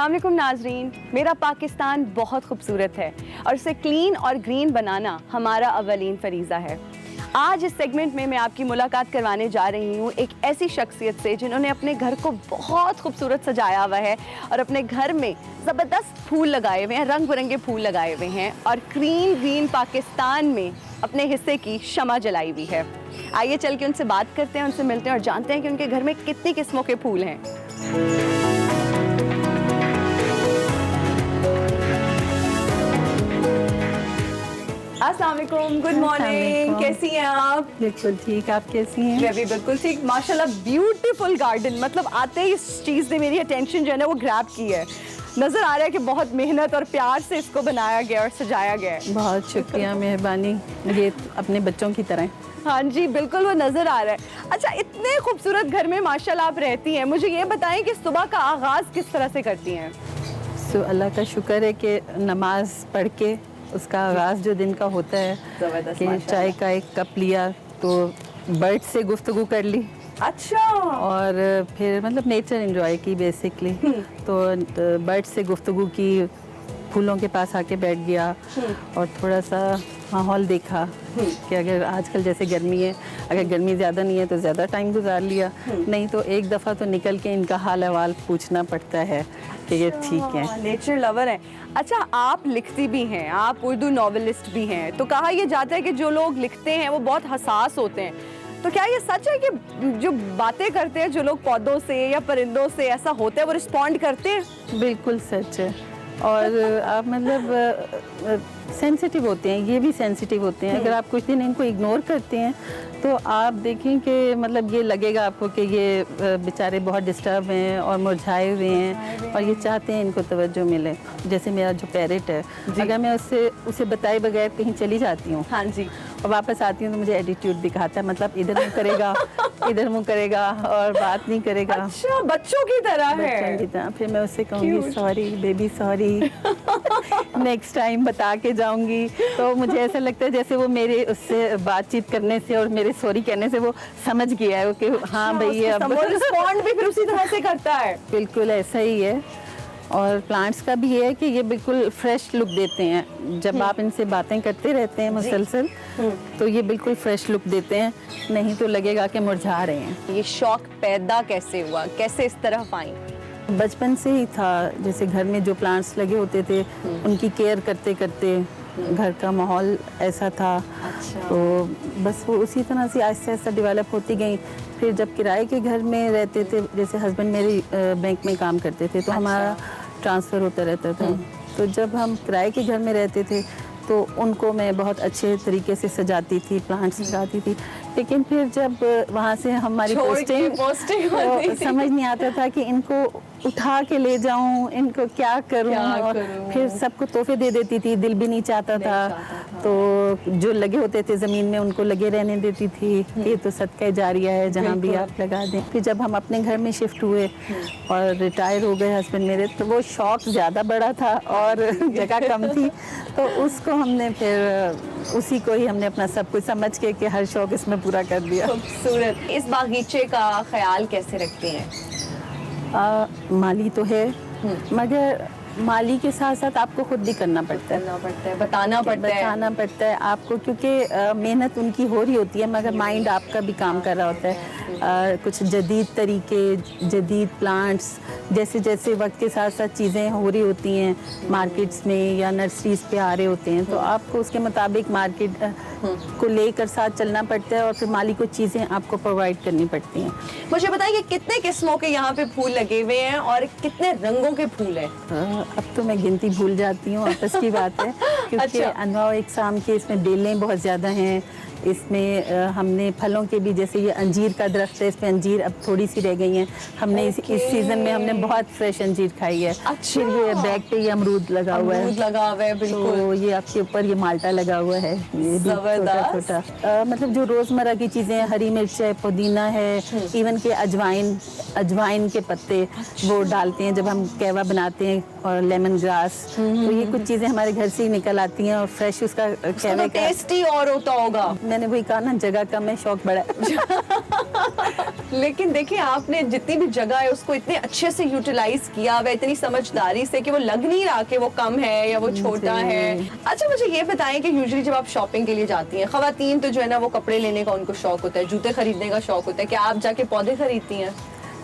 अस्सलाम वालेकुम नाजरीन, मेरा पाकिस्तान बहुत खूबसूरत है और उसे क्लीन और ग्रीन बनाना हमारा अवलीन फरीज़ा है। आज इस सेगमेंट में मैं आपकी मुलाकात करवाने जा रही हूँ एक ऐसी शख्सियत से जिन्होंने अपने घर को बहुत खूबसूरत सजाया हुआ है और अपने घर में ज़बरदस्त फूल लगाए हुए हैं, रंग बिरंगे फूल लगाए हुए हैं और क्लीन ग्रीन पाकिस्तान में अपने हिस्से की शमा जलाई हुई है। आइए चल के उनसे बात करते हैं, उनसे मिलते हैं और जानते हैं कि उनके घर में कितनी किस्मों के फूल हैं। अस्सलाम वालेकुम, गुड मॉर्निंग, कैसी हैं आप? बिल्कुल ठीक, आप कैसी हैं? मैं भी बिल्कुल ठीक, माशाल्लाह। ब्यूटीफुल गार्डन, मतलब आते ही इस चीज़ ने मेरी अटेंशन जो है ना वो ग्रैब की है। नज़र आ रहा है कि बहुत मेहनत और प्यार से इसको बनाया गया और सजाया गया है। बहुत शुक्रिया, मेहरबानी, ये अपने बच्चों की तरह। हाँ जी बिल्कुल, वो नज़र आ रहा है। अच्छा, इतने खूबसूरत घर में माशाल्लाह आप रहती हैं, मुझे ये बताएं कि सुबह का आगाज़ किस तरह से करती हैं? अल्लाह का शुक्र है कि नमाज पढ़ के उसका आगाज़ जो दिन का होता है कि चाय का एक कप लिया तो बर्ड से गुफ्तगू कर ली। अच्छा। और फिर मतलब नेचर एंजॉय की बेसिकली, तो बर्ड से गुफ्तगू की, फूलों के पास आके बैठ गया और थोड़ा सा माहौल देखा कि अगर आजकल जैसे गर्मी है, अगर गर्मी ज़्यादा नहीं है तो ज़्यादा टाइम गुजार लिया, नहीं तो एक दफ़ा तो निकल के इनका हाल अहवाल पूछना पड़ता है कि ये ठीक है। नेचर लवर है। अच्छा, आप लिखती भी हैं, आप उर्दू नॉवेलिस्ट भी हैं, तो कहा यह जाता है कि जो लोग लिखते हैं वो बहुत हसास होते हैं, तो क्या ये सच है कि जो बातें करते हैं जो लोग पौधों से या परिंदों से, ऐसा होता है वो रिस्पॉन्ड करते हैं? बिल्कुल सच है। और आप मतलब सेंसिटिव होते हैं, ये भी सेंसिटिव होते हैं। अगर आप कुछ दिन इनको इग्नोर करते हैं तो आप देखें कि मतलब ये लगेगा आपको कि ये बेचारे बहुत डिस्टर्ब हैं और मुरझाए हुए हैं और ये चाहते हैं इनको तवज्जो मिले। जैसे मेरा जो पैरेट है, अगर मैं उसे बताए बगैर कहीं चली जाती हूँ, हाँ जी, और वापस आती हूँ तो मुझे एटीट्यूड दिखाता है, मतलब इधर मुँह करेगा इधर मुँह करेगा और बात नहीं करेगा। अच्छा, बच्चों की तरह है। बच्चों की तरह। फिर मैं उससे कहूँगी sorry baby, sorry, next time बता के जाऊंगी। तो मुझे ऐसा लगता है जैसे वो मेरे उससे बातचीत करने से और मेरे सॉरी कहने से वो समझ गया है कि हाँ भाई ये अब रिस्पॉन्ड भी फिर उसी तरह से करता है। बिल्कुल ऐसा ही है। और प्लांट्स का भी ये है कि ये बिल्कुल फ्रेश लुक देते हैं जब आप इनसे बातें करते रहते हैं मुसलसल, तो ये बिल्कुल फ्रेश लुक देते हैं, नहीं तो लगेगा कि मुरझा रहे हैं। ये शौक पैदा कैसे हुआ, कैसे इस तरफ आई? बचपन से ही था, जैसे घर में जो प्लांट्स लगे होते थे उनकी केयर करते करते घर का माहौल ऐसा था। अच्छा। तो बस वो उसी तरह से आहिस्ता आहिस्ता डेवलप होती गई। फिर जब किराए के घर में रहते थे, जैसे हस्बैंड मेरे बैंक में काम करते थे, तो हमारा ट्रांसफ़र होता रहता था, तो जब हम किराए के घर में रहते थे तो उनको मैं बहुत अच्छे तरीके से सजाती थी, प्लांट्स सजाती थी। लेकिन फिर जब वहाँ से हमारी पोस्टिंग तो समझ नहीं आता था कि इनको उठा के ले जाऊं, इनको क्या करूं, और फिर सबको तोहफे दे देती थी, दिल भी नहीं चाहता था। तो जो लगे होते थे ज़मीन में उनको लगे रहने देती थी, ये तो सदका जारिया है, जहाँ भी आप लगा दें। फिर जब हम अपने घर में शिफ्ट हुए और रिटायर हो गए हस्बैंड मेरे, तो वो शौक ज़्यादा बड़ा था और जगह कम थी, तो उसको हमने फिर उसी को ही हमने अपना सब कुछ समझ के कि हर शौक इसमें पूरा कर दिया। खूबसूरत। इस बागीचे का ख्याल कैसे रखती हैं? माली तो है, मगर माली के साथ साथ आपको खुद भी करना पड़ता है, बताना पड़ता है आपको, क्योंकि मेहनत उनकी हो रही होती है मगर माइंड आपका भी काम कर रहा होता है। कुछ जदीद तरीके, जदीद प्लांट्स, जैसे जैसे वक्त के साथ साथ चीज़ें हो रही होती हैं मार्केट्स में या नर्सरीज पे आ रहे होते हैं, तो आपको उसके मुताबिक मार्केट को लेकर साथ चलना पड़ता है और फिर माली को चीज़ें आपको प्रोवाइड करनी पड़ती हैं। मुझे बताइए कितने किस्मों के यहाँ पे फूल लगे हुए हैं और कितने रंगों के फूल हैं? अब तो मैं गिनती भूल जाती हूँ, आपस की बात है, क्योंकि अनवा इकसाम के इसमें बेलें बहुत ज़्यादा हैं। इसमें हमने फलों के भी, जैसे ये अंजीर का दरख्त है, इसमें अंजीर अब थोड़ी सी रह गई हैं। हमने इस सीज़न में हमने बहुत फ्रेश अंजीर खाई है। अच्छा। फिर ये बैग पे ये अमरूद लगा हुआ है, बिल्कुल। तो ये आपके ऊपर ये माल्टा लगा हुआ है, ये भी छोटा। मतलब जो रोज़मर्रा की चीज़ें, हरी मिर्च है, पुदीना है, इवन के अजवाइन के पत्ते वो डालते हैं जब हम कहवा बनाते हैं, और लेमन ग्रास, तो ये कुछ चीज़ें हमारे घर से ही निकल आती हैं और फ्रेश उसका कहवे का टेस्टी और होता होगा। मैंने वही कहा ना, जगह कम है, शौक बड़ा है। लेकिन देखिए आपने जितनी भी जगह है उसको इतने अच्छे से यूटिलाइज किया हुआ है, इतनी समझदारी से कि वो लग नहीं रहा कि वो कम है या वो छोटा है। अच्छा मुझे ये बताएं कि यूजुअली जब आप शॉपिंग के लिए जाती हैं, खवातीन तो जो है ना वो कपड़े लेने का उनको शौक होता है, जूते खरीदने का शौक होता है, क्या आप जाके पौधे खरीदती हैं?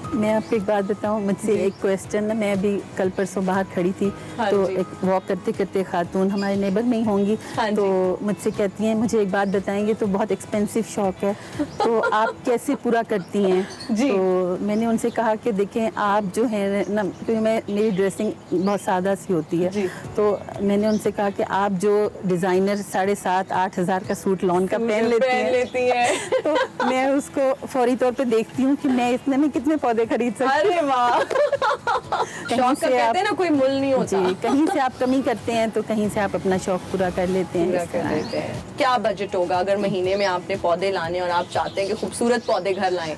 मैं आपको एक बात बताऊं, मुझसे एक क्वेश्चन ना, मैं अभी कल परसों बाहर खड़ी थी हाँ तो जी। एक वॉक करते करते खातून हमारे नेबर में ही होंगी, हाँ तो मुझसे कहती हैं मुझे एक बात बताएंगे, तो बहुत एक्सपेंसिव शौक है तो आप कैसे पूरा करती हैं? जी। तो मैंने उनसे कहा कि देखें आप जो है ना, क्योंकि मेरी ड्रेसिंग बहुत सादा सी होती है, जी। तो मैंने उनसे कहा कि आप जो डिज़ाइनर 7,500-8 हज़ार का सूट लॉन का पहन लेती हैं तो मैं उसको फौरी तौर पे देखती हूँ कि मैं इतने में कितने पौधे खरीद सकती अरे वाह शौक का से कहते आप- हैं ना कोई मुल नहीं हूँ। होता। जी, कहीं से आप कमी करते हैं तो कहीं से आप अपना शौक पूरा कर लेते हैं। पूरा इस कर तरह। देते हैं। क्या बजट होगा अगर महीने में आपने पौधे लाने और आप चाहते हैं कि खूबसूरत पौधे घर लाएं?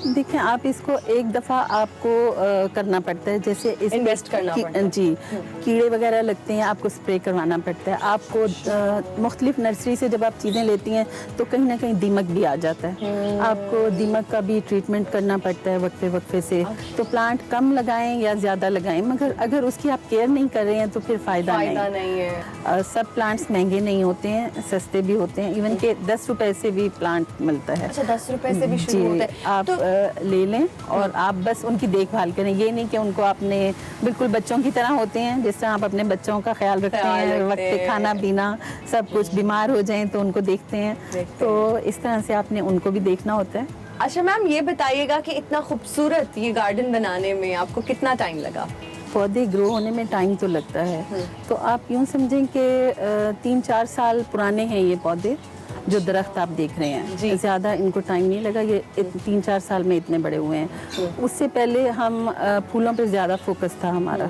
देखिए आप इसको एक दफ़ा आपको करना पड़ता है, जैसे Invest करना पड़ता है। जी, कीड़े वगैरह लगते हैं, आपको स्प्रे करवाना पड़ता है, आपको मुख्तलिफ नर्सरी से जब आप चीज़ें लेती हैं तो कहीं ना कहीं दीमक भी आ जाता है, आपको दीमक का भी ट्रीटमेंट करना पड़ता है वक्फे वक्फे से। तो प्लांट कम लगाएं या ज़्यादा लगाएं, मगर अगर उसकी आप केयर नहीं कर रहे हैं तो फिर फ़ायदा नहीं है। सब प्लांट्स महंगे नहीं होते हैं, सस्ते भी होते हैं, इवन के 10 रुपए से भी प्लांट मिलता है। अच्छा 10 रुपए से भी शुरू जी, होता है। आप तो ले लें और आप बस उनकी देखभाल करें, ये नहीं कि उनको आपने बिल्कुल बच्चों की तरह होते हैं, जिस तरह आप अपने बच्चों का ख्याल रखते हैं, वक्त पे खाना पीना सब कुछ, बीमार हो जाएं तो उनको देखते हैं, तो इस तरह से आपने उनको भी देखना होता है। अच्छा मैम ये बताइएगा कि इतना खूबसूरत ये गार्डन बनाने में आपको कितना टाइम लगा? पौधे ग्रो होने में टाइम तो लगता है, तो आप यूँ समझें कि 3-4 साल पुराने हैं ये पौधे, जो दरख्त आप देख रहे हैं, ज़्यादा इनको टाइम नहीं लगा, ये 3-4 साल में इतने बड़े हुए हैं। उससे पहले हम फूलों पे ज़्यादा फोकस था हमारा,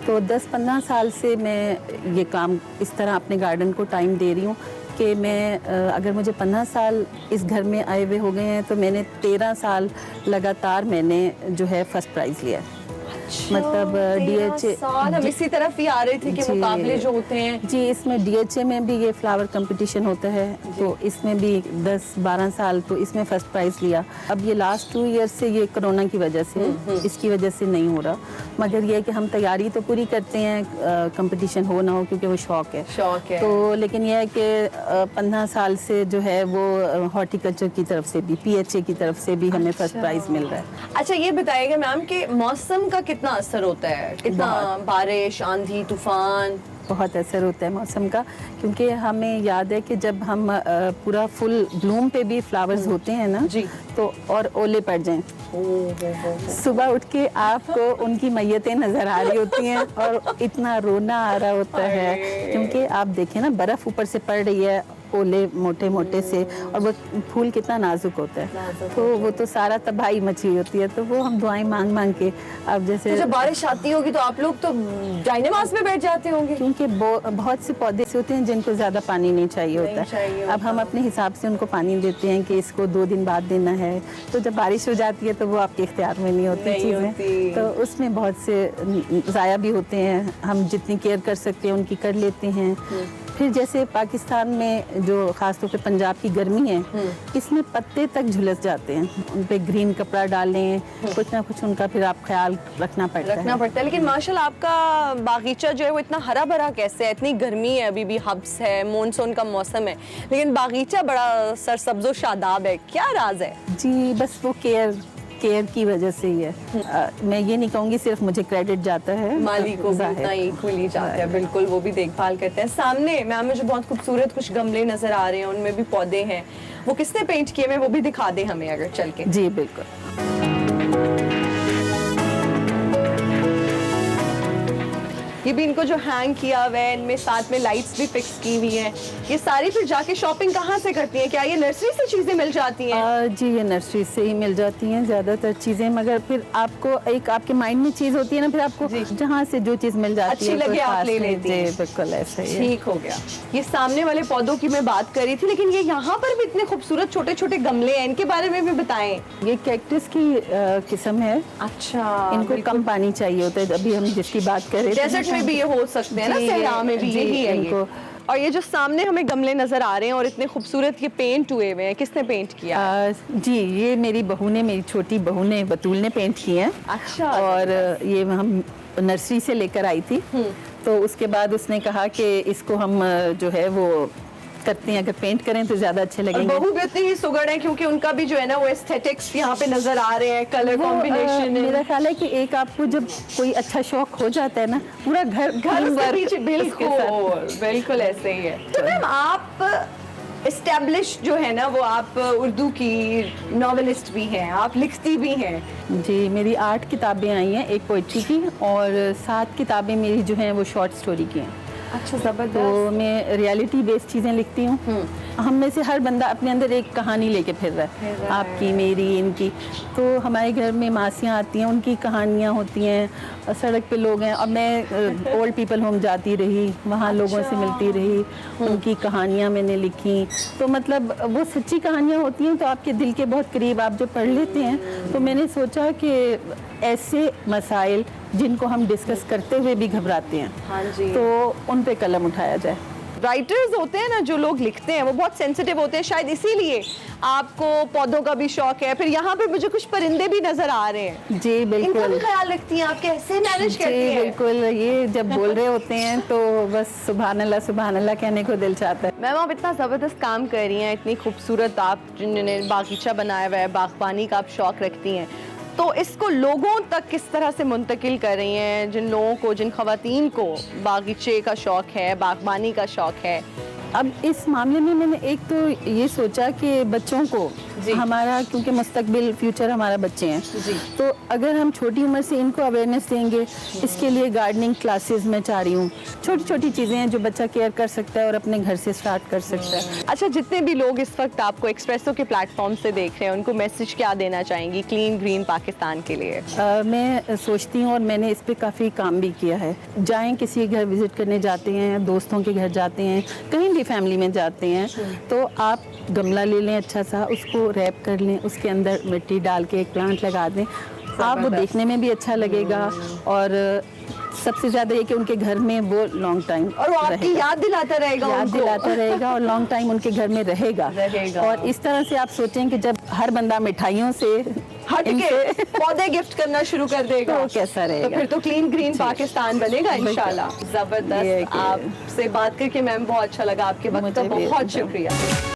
तो 10-15 साल से मैं ये काम इस तरह अपने गार्डन को टाइम दे रही हूँ कि मैं अगर मुझे 15 साल इस घर में आए हुए हो गए हैं तो मैंने 13 साल लगातार मैंने जो है फर्स्ट प्राइज़ लिया है। मतलब DHA हम इसी तरफ ही आ रहे थे कि मुकाबले जो होते हैं जी, इसमें DHA में भी ये फ्लावर कंपटीशन होता है, तो इसमें भी 10-12 साल तो इसमें फर्स्ट प्राइज़ लिया। अब ये लास्ट 2 ईयर से ये कोरोना की वजह से, इसकी वजह से नहीं हो रहा, मगर ये है कि हम तैयारी तो पूरी करते हैं कंपटीशन हो ना हो, क्योंकि वो शौक है। तो लेकिन यह है कि 15 साल से जो है वो हॉर्टिकल्चर की तरफ से भी, PHA की तरफ से भी हमें फर्स्ट प्राइज़ मिल रहा है। अच्छा ये बताइएगा मैम कि मौसम का कितना असर होता है, कितना बारिश, आंधी, तूफान? बहुत असर होता है मौसम का, क्योंकि हमें याद है कि जब हम पूरा फुल ब्लूम पे भी फ्लावर्स होते हैं ना जी, तो और ओले पड़ जाएं, सुबह उठ के आपको उनकी मैयतें नजर आ रही होती हैं और इतना रोना आ रहा होता है, क्योंकि आप देखें ना बर्फ ऊपर से पड़ रही है, ओले मोटे मोटे से, और वो फूल कितना नाजुक होता है, तो वो तो सारा तबाही मची होती है, तो वो हम दुआएं मांग मांग के अब जैसे तो जब बारिश आती होगी तो आप लोग तो जाइनमाज में बैठ जाते होंगे, क्योंकि बहुत से पौधे ऐसे होते हैं जिनको ज़्यादा पानी नहीं चाहिए होता। अब हम अपने हिसाब से उनको पानी देते हैं कि इसको 2 दिन बाद देना है, तो जब बारिश हो जाती है तो वो आपके इख्तियार में नहीं होती चीज़ें, तो उसमें बहुत से ज़ाया भी होते हैं। हम जितनी केयर कर सकते हैं उनकी कर लेते हैं। फिर जैसे पाकिस्तान में जो ख़ासतौर पे पंजाब की गर्मी है, इसमें पत्ते तक झुलस जाते हैं, उन पे ग्रीन कपड़ा डालें, कुछ ना कुछ उनका फिर आप ख्याल रखना पड़ता है। लेकिन माशाल्लाह आपका बागीचा जो है वो इतना हरा भरा कैसे है? इतनी गर्मी है, अभी भी हब्स है, मॉनसून का मौसम है, लेकिन बागीचा बड़ा सरसब्जो शादाब है, क्या राज है? जी बस वो केयर की वजह से ही है। मैं ये नहीं कहूँगी सिर्फ मुझे क्रेडिट जाता है, माली को भी उतना ही खुली जाता है, बिल्कुल वो भी देखभाल करते हैं। सामने मैम मुझे बहुत खूबसूरत कुछ गमले नजर आ रहे हैं, उनमें भी पौधे हैं, वो किसने पेंट किए हैं वो भी दिखा दें हमें अगर चल के। जी बिल्कुल। ये भी इनको जो हैंग किया हुआ है, इनमें साथ में लाइट्स भी फिक्स की हुई हैं। ये सारी फिर जाके शॉपिंग कहाँ से करती हैं? क्या ये नर्सरी से चीजें मिल जाती हैं? जी ये नर्सरी से ही मिल जाती हैं ज़्यादातर चीज़ें, मगर फिर आपको एक आपके माइंड में चीज़ होती है ना, फिर आपको जहाँ से जो चीज़ मिल जाती है अच्छी लगे आप ले लेती हैं। बिल्कुल ऐसा ही है। ठीक हो गया। ये सामने वाले पौधों की मैं बात कर रही थी, लेकिन ये यहाँ पर भी इतने खूबसूरत छोटे छोटे गमले हैं, इनके बारे में भी बताएं। ये कैक्टस की किस्म है। अच्छा, इनको कम पानी चाहिए होता है, अभी हम जिसकी बात कर रहे थे डेजर्ट में भी ये हो सकते हैं ना, सहरा में भी यही है इनको। और ये जो सामने हमें गमले नजर आ रहे हैं और इतने खूबसूरत ये पेंट हुए हुए हैं, किसने पेंट किया? जी, ये मेरी बहू ने, मेरी छोटी बहू ने, बतूल ने पेंट किए हैं। अच्छा। और ये हम नर्सरी से लेकर आई थी, तो उसके बाद उसने कहा कि इसको हम जो है वो करते हैं, अगर पेंट करें तो ज्यादा अच्छे लगेंगे। बहू भी उतनी ही सुगड़ है क्योंकि उनका भी जो है ना वो एस्थेटिक्स यहाँ पे नजर आ रहे हैं, कलर कॉम्बिनेशन। मेरा ख्याल है कि एक आपको जब कोई अच्छा शौक हो जाता है ना, पूरा घर उसके पीछे बिल्कुल ऐसे ही है। तो मैम आप एस्टेब्लिश जो है ना वो आप उर्दू की नॉवेलिस्ट भी हैं, आप लिखती भी हैं। जी, मेरी 8 किताबें आई हैं, एक पोइट्री की और 7 किताबें मेरी जो हैं वो शॉर्ट स्टोरी की हैं। अच्छा, जबरदस्त। तो मैं रियलिटी बेस्ड चीज़ें लिखती हूँ। हम में से हर बंदा अपने अंदर एक कहानी लेके फिर रहा है, आपकी, मेरी, इनकी। तो हमारे घर में मासियाँ आती हैं, उनकी कहानियाँ होती हैं, सड़क पे लोग हैं, और मैं ओल्ड पीपल होम जाती रही, वहाँ लोगों से मिलती रही, उनकी कहानियाँ मैंने लिखी। तो मतलब वो सच्ची कहानियाँ होती हैं तो आपके दिल के बहुत करीब, आप जो पढ़ लेते हैं। तो मैंने सोचा कि ऐसे मसाइल जिनको हम डिस्कस करते हुए भी घबराते हैं, हाँ जी, तो उन पे कलम उठाया जाए। राइटर्स होते हैं ना, जो लोग लिखते हैं वो बहुत सेंसिटिव होते हैं, शायद इसीलिए आपको पौधों का भी शौक है। फिर यहाँ पे मुझे कुछ परिंदे भी नजर आ रहे हैं। जी बिल्कुल, इनका भी ख्याल रखती हैं आप, कैसे मैनेज करती जी हैं? बिल्कुल, ये जब बोल रहे होते हैं तो बस सुभान अल्लाह कहने को दिल चाहता है। मैम आप इतना ज़बरदस्त काम कर रही हैं, इतनी खूबसूरत, आप जिन्होंने बागीचा बनाया हुआ है, बागबानी का आप शौक रखती हैं, तो इसको लोगों तक किस तरह से मुंतकिल कर रही हैं, जिन लोगों को, जिन ख़वातीन को बागीचे का शौक है, बागबानी का शौक है? अब इस मामले में मैंने एक तो ये सोचा कि बच्चों को, हमारा क्योंकि मुस्तकबिल फ्यूचर हमारा बच्चे हैं, तो अगर हम छोटी उम्र से इनको अवेयरनेस देंगे, इसके लिए गार्डनिंग क्लासेस मैं चाह रही हूँ। छोटी छोटी चीज़ें हैं जो बच्चा केयर कर सकता है और अपने घर से स्टार्ट कर सकता है। अच्छा, जितने भी लोग इस वक्त आपको एक्सप्रेसो के प्लेटफॉर्म से देख रहे हैं, उनको मैसेज क्या देना चाहेंगी क्लीन ग्रीन पाकिस्तान के लिए? मैं सोचती हूँ, और मैंने इस पे काफ़ी काम भी किया है, जाएं किसी के घर विजिट करने जाते हैं, दोस्तों के घर जाते हैं, कहीं भी फैमिली में जाते हैं, तो आप गमला ले लें अच्छा सा, उसको रैप कर लें, उसके अंदर मिट्टी डाल के एक प्लांट लगा दें। आप वो देखने में भी अच्छा लगेगा, और सबसे ज़्यादा ये कि उनके घर में वो लॉन्ग टाइम, और वो आपकी याद दिलाता रहेगा, और लॉन्ग टाइम उनके घर में रहेगा। और इस तरह से आप सोचें कि जब हर बंदा मिठाइयों से हट के पौधे गिफ्ट करना शुरू कर देगा तो कैसा रहेगा? तो फिर तो क्लीन ग्रीन पाकिस्तान बनेगा इंशाल्लाह। जबरदस्त, आपसे बात करके मैम बहुत अच्छा लगा, आपके वक्त का बहुत शुक्रिया।